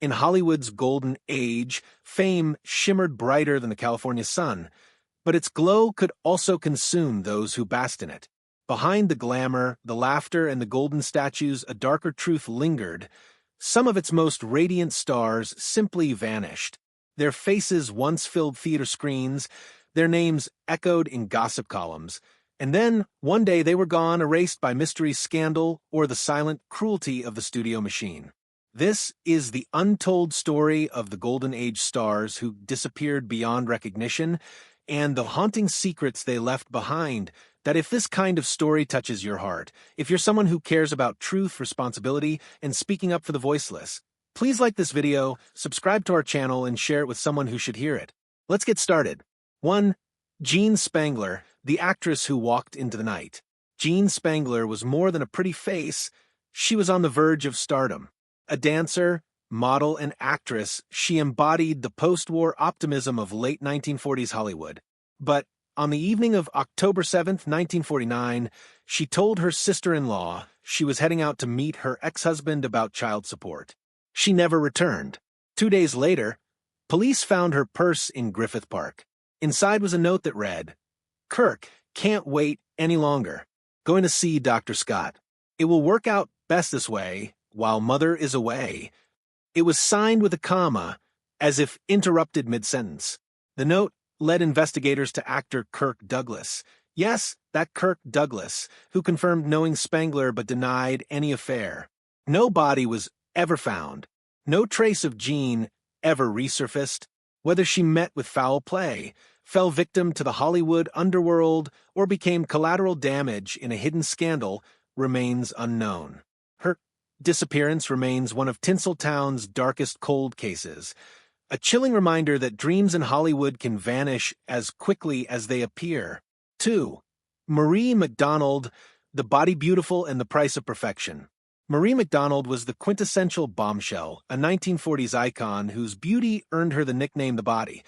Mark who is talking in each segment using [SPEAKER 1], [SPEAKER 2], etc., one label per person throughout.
[SPEAKER 1] In Hollywood's golden age, fame shimmered brighter than the California sun, but its glow could also consume those who basked in it. Behind the glamour, the laughter, and the golden statues, a darker truth lingered. Some of its most radiant stars simply vanished. Their faces once filled theater screens, their names echoed in gossip columns, and then, one day, they were gone, erased by mystery, scandal, or the silent cruelty of the studio machine. This is the untold story of the Golden Age stars who disappeared beyond recognition, and the haunting secrets they left behind. That if this kind of story touches your heart, if you're someone who cares about truth, responsibility, and speaking up for the voiceless, please like this video, subscribe to our channel, and share it with someone who should hear it. Let's get started. 1. Jean Spangler, the actress who walked into the night. Jean Spangler was more than a pretty face. She was on the verge of stardom. A dancer, model, and actress, she embodied the post-war optimism of late 1940s Hollywood. But on the evening of October 7, 1949, she told her sister-in-law she was heading out to meet her ex-husband about child support. She never returned. 2 days later, police found her purse in Griffith Park. Inside was a note that read, "Kirk, can't wait any longer. Going to see Dr. Scott. It will work out best this way, while Mother is away." It was signed with a comma, as if interrupted mid-sentence. The note led investigators to actor Kirk Douglas. Yes, that Kirk Douglas, who confirmed knowing Spangler but denied any affair. No body was ever found. No trace of Jean ever resurfaced. Whether she met with foul play, fell victim to the Hollywood underworld, or became collateral damage in a hidden scandal remains unknown. Her disappearance remains one of Tinseltown's darkest cold cases, a chilling reminder that dreams in Hollywood can vanish as quickly as they appear. 2. Marie McDonald, The Body Beautiful and the Price of Perfection. Marie McDonald was the quintessential bombshell, a 1940s icon whose beauty earned her the nickname The Body.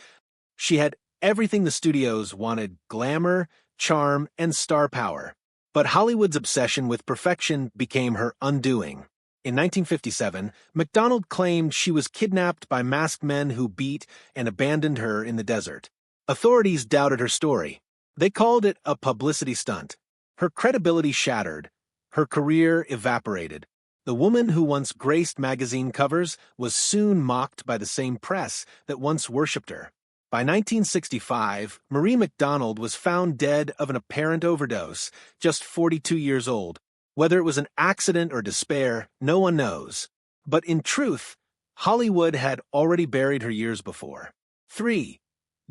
[SPEAKER 1] She had everything the studios wanted: glamour, charm, and star power. But Hollywood's obsession with perfection became her undoing. In 1957, McDonald claimed she was kidnapped by masked men who beat and abandoned her in the desert. Authorities doubted her story. They called it a publicity stunt. Her credibility shattered. Her career evaporated. The woman who once graced magazine covers was soon mocked by the same press that once worshipped her. By 1965, Marie McDonald was found dead of an apparent overdose, just 42 years old. Whether it was an accident or despair, no one knows. But in truth, Hollywood had already buried her years before. 3.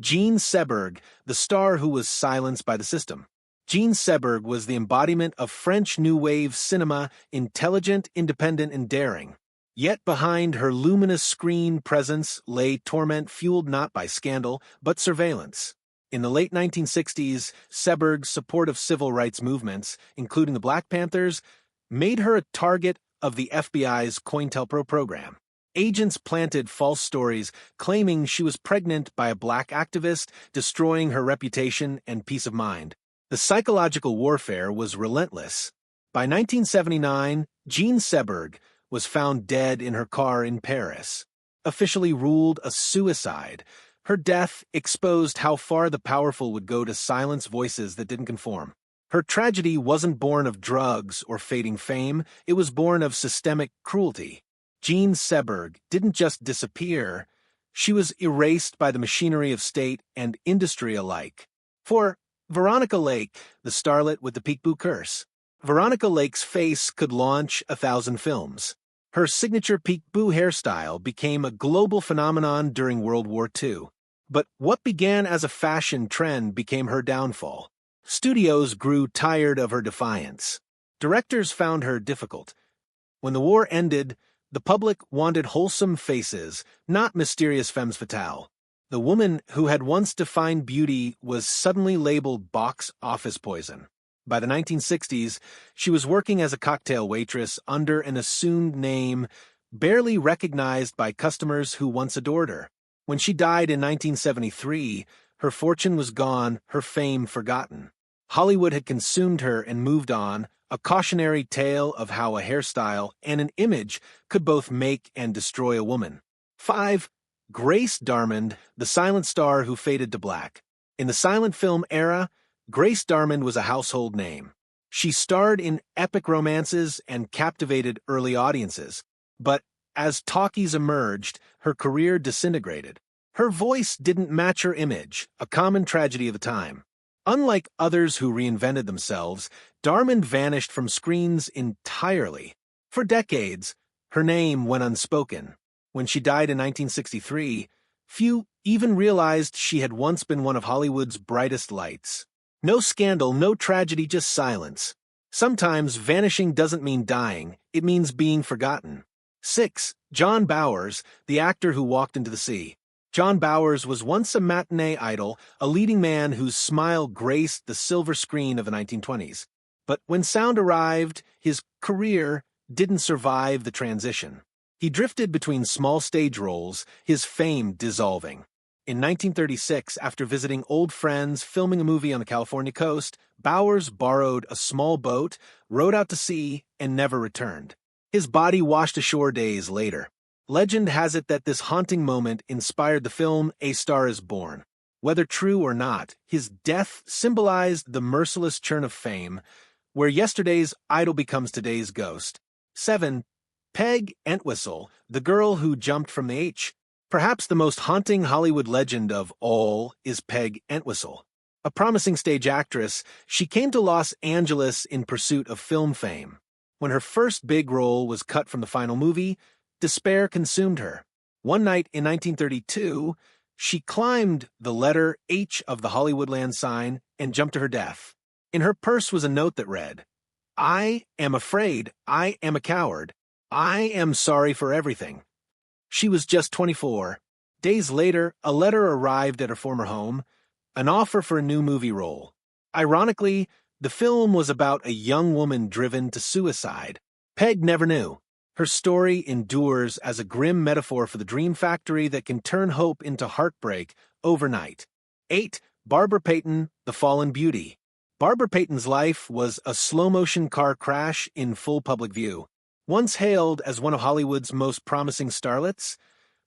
[SPEAKER 1] Jean Seberg, the star who was silenced by the system. Jean Seberg was the embodiment of French New Wave cinema, intelligent, independent, and daring. Yet behind her luminous screen presence lay torment fueled not by scandal, but surveillance. In the late 1960s, Seberg's support of civil rights movements, including the Black Panthers, made her a target of the FBI's COINTELPRO program. Agents planted false stories claiming she was pregnant by a black activist, destroying her reputation and peace of mind. The psychological warfare was relentless. By 1979, Jean Seberg was found dead in her car in Paris, officially ruled a suicide. Her death exposed how far the powerful would go to silence voices that didn't conform. Her tragedy wasn't born of drugs or fading fame, it was born of systemic cruelty. Jean Seberg didn't just disappear, she was erased by the machinery of state and industry alike. For Veronica Lake, the starlet with the peekaboo curse. Veronica Lake's face could launch 1,000 films. Her signature peekaboo hairstyle became a global phenomenon during World War II. But what began as a fashion trend became her downfall. Studios grew tired of her defiance. Directors found her difficult. When the war ended, the public wanted wholesome faces, not mysterious femmes fatales. The woman who had once defined beauty was suddenly labeled box office poison. By the 1960s, she was working as a cocktail waitress under an assumed name, barely recognized by customers who once adored her. When she died in 1973, her fortune was gone, her fame forgotten. Hollywood had consumed her and moved on, a cautionary tale of how a hairstyle and an image could both make and destroy a woman. 5. Grace Darmond, the silent star who faded to black. In the silent film era, Grace Darmond was a household name. She starred in epic romances and captivated early audiences. But as talkies emerged, her career disintegrated. Her voice didn't match her image, a common tragedy of the time. Unlike others who reinvented themselves, Darmond vanished from screens entirely. For decades, her name went unspoken. When she died in 1963, few even realized she had once been one of Hollywood's brightest lights. No scandal, no tragedy, just silence. Sometimes vanishing doesn't mean dying, it means being forgotten. 6. John Bowers, the actor who walked into the sea. John Bowers was once a matinee idol, a leading man whose smile graced the silver screen of the 1920s. But when sound arrived, his career didn't survive the transition. He drifted between small stage roles, his fame dissolving. In 1936, after visiting old friends filming a movie on the California coast, Bowers borrowed a small boat, rowed out to sea, and never returned. His body washed ashore days later. Legend has it that this haunting moment inspired the film A Star is Born. Whether true or not, his death symbolized the merciless churn of fame, where yesterday's idol becomes today's ghost. 7. Peg Entwistle, the girl who jumped from the H. Perhaps the most haunting Hollywood legend of all is Peg Entwistle. A promising stage actress, she came to Los Angeles in pursuit of film fame. When her first big role was cut from the final movie, despair consumed her. One night in 1932, she climbed the letter H of the Hollywoodland sign and jumped to her death. In her purse was a note that read, "I am afraid, I am a coward, I am sorry for everything." She was just 24. Days later, a letter arrived at her former home, an offer for a new movie role. Ironically, the film was about a young woman driven to suicide. Peg never knew. Her story endures as a grim metaphor for the dream factory that can turn hope into heartbreak overnight. 8. Barbara Payton, the Fallen Beauty. Barbara Payton's life was a slow-motion car crash in full public view. Once hailed as one of Hollywood's most promising starlets,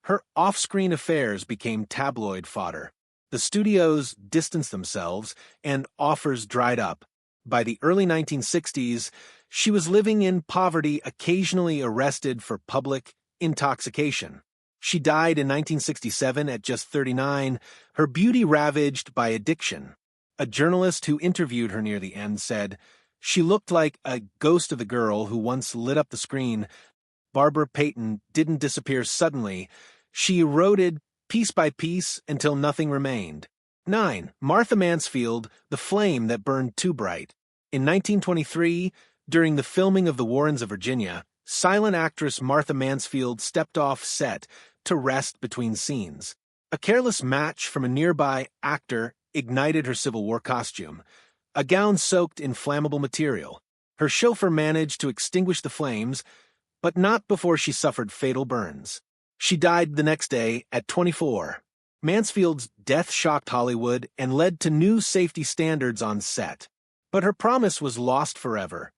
[SPEAKER 1] her off-screen affairs became tabloid fodder. The studios distanced themselves, and offers dried up. By the early 1960s, she was living in poverty, occasionally arrested for public intoxication. She died in 1967 at just 39, her beauty ravaged by addiction. A journalist who interviewed her near the end said, "She looked like a ghost of the girl who once lit up the screen." Barbara Payton didn't disappear suddenly. She eroded piece by piece until nothing remained. 9. Martha Mansfield, the flame that burned too bright. In 1923, during the filming of The Warrens of Virginia, silent actress Martha Mansfield stepped off set to rest between scenes. A careless match from a nearby actor ignited her Civil War costume, a gown soaked in flammable material. Her chauffeur managed to extinguish the flames, but not before she suffered fatal burns. She died the next day at 24. Mansfield's death shocked Hollywood and led to new safety standards on set. But her promise was lost forever.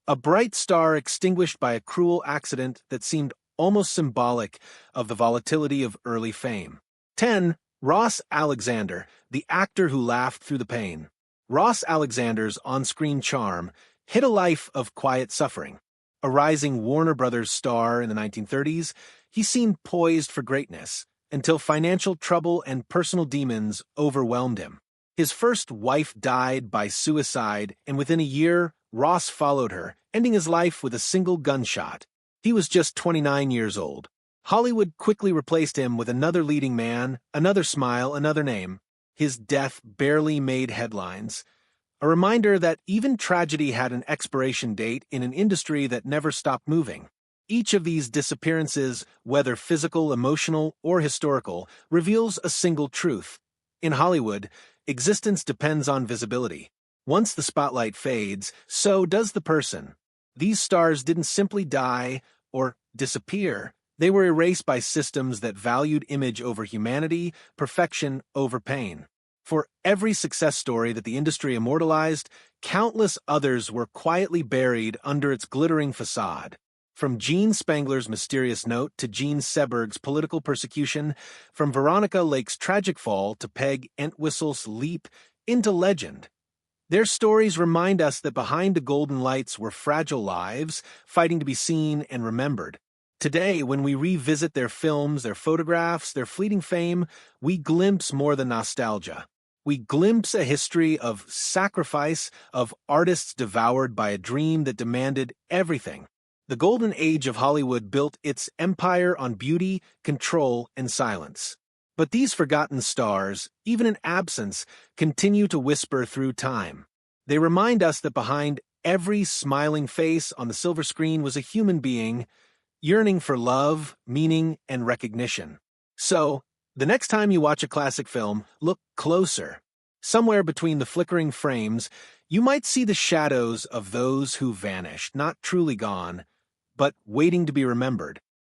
[SPEAKER 1] A bright star extinguished by a cruel accident that seemed almost symbolic of the volatility of early fame. 10. Ross Alexander, the actor who laughed through the pain. Ross Alexander's on-screen charm hid a life of quiet suffering. A rising Warner Brothers star in the 1930s, he seemed poised for greatness, until financial trouble and personal demons overwhelmed him. His first wife died by suicide, and within a year, Ross followed her, ending his life with a single gunshot. He was just 29 years old. Hollywood quickly replaced him with another leading man, another smile, another name. His death barely made headlines. A reminder that even tragedy had an expiration date in an industry that never stopped moving. Each of these disappearances, whether physical, emotional, or historical, reveals a single truth. In Hollywood, existence depends on visibility. Once the spotlight fades, so does the person. These stars didn't simply die or disappear. They were erased by systems that valued image over humanity, perfection over pain. For every success story that the industry immortalized, countless others were quietly buried under its glittering facade. From Gene Spangler's mysterious note to Gene Seberg's political persecution, from Veronica Lake's tragic fall to Peg Entwistle's leap into legend. Their stories remind us that behind the golden lights were fragile lives, fighting to be seen and remembered. Today, when we revisit their films, their photographs, their fleeting fame, we glimpse more than nostalgia. We glimpse a history of sacrifice, of artists devoured by a dream that demanded everything. The golden age of Hollywood built its empire on beauty, control, and silence. But these forgotten stars, even in absence, continue to whisper through time. They remind us that behind every smiling face on the silver screen was a human being, yearning for love, meaning, and recognition. So, the next time you watch a classic film, look closer. Somewhere between the flickering frames, you might see the shadows of those who vanished, not truly gone, but waiting to be remembered.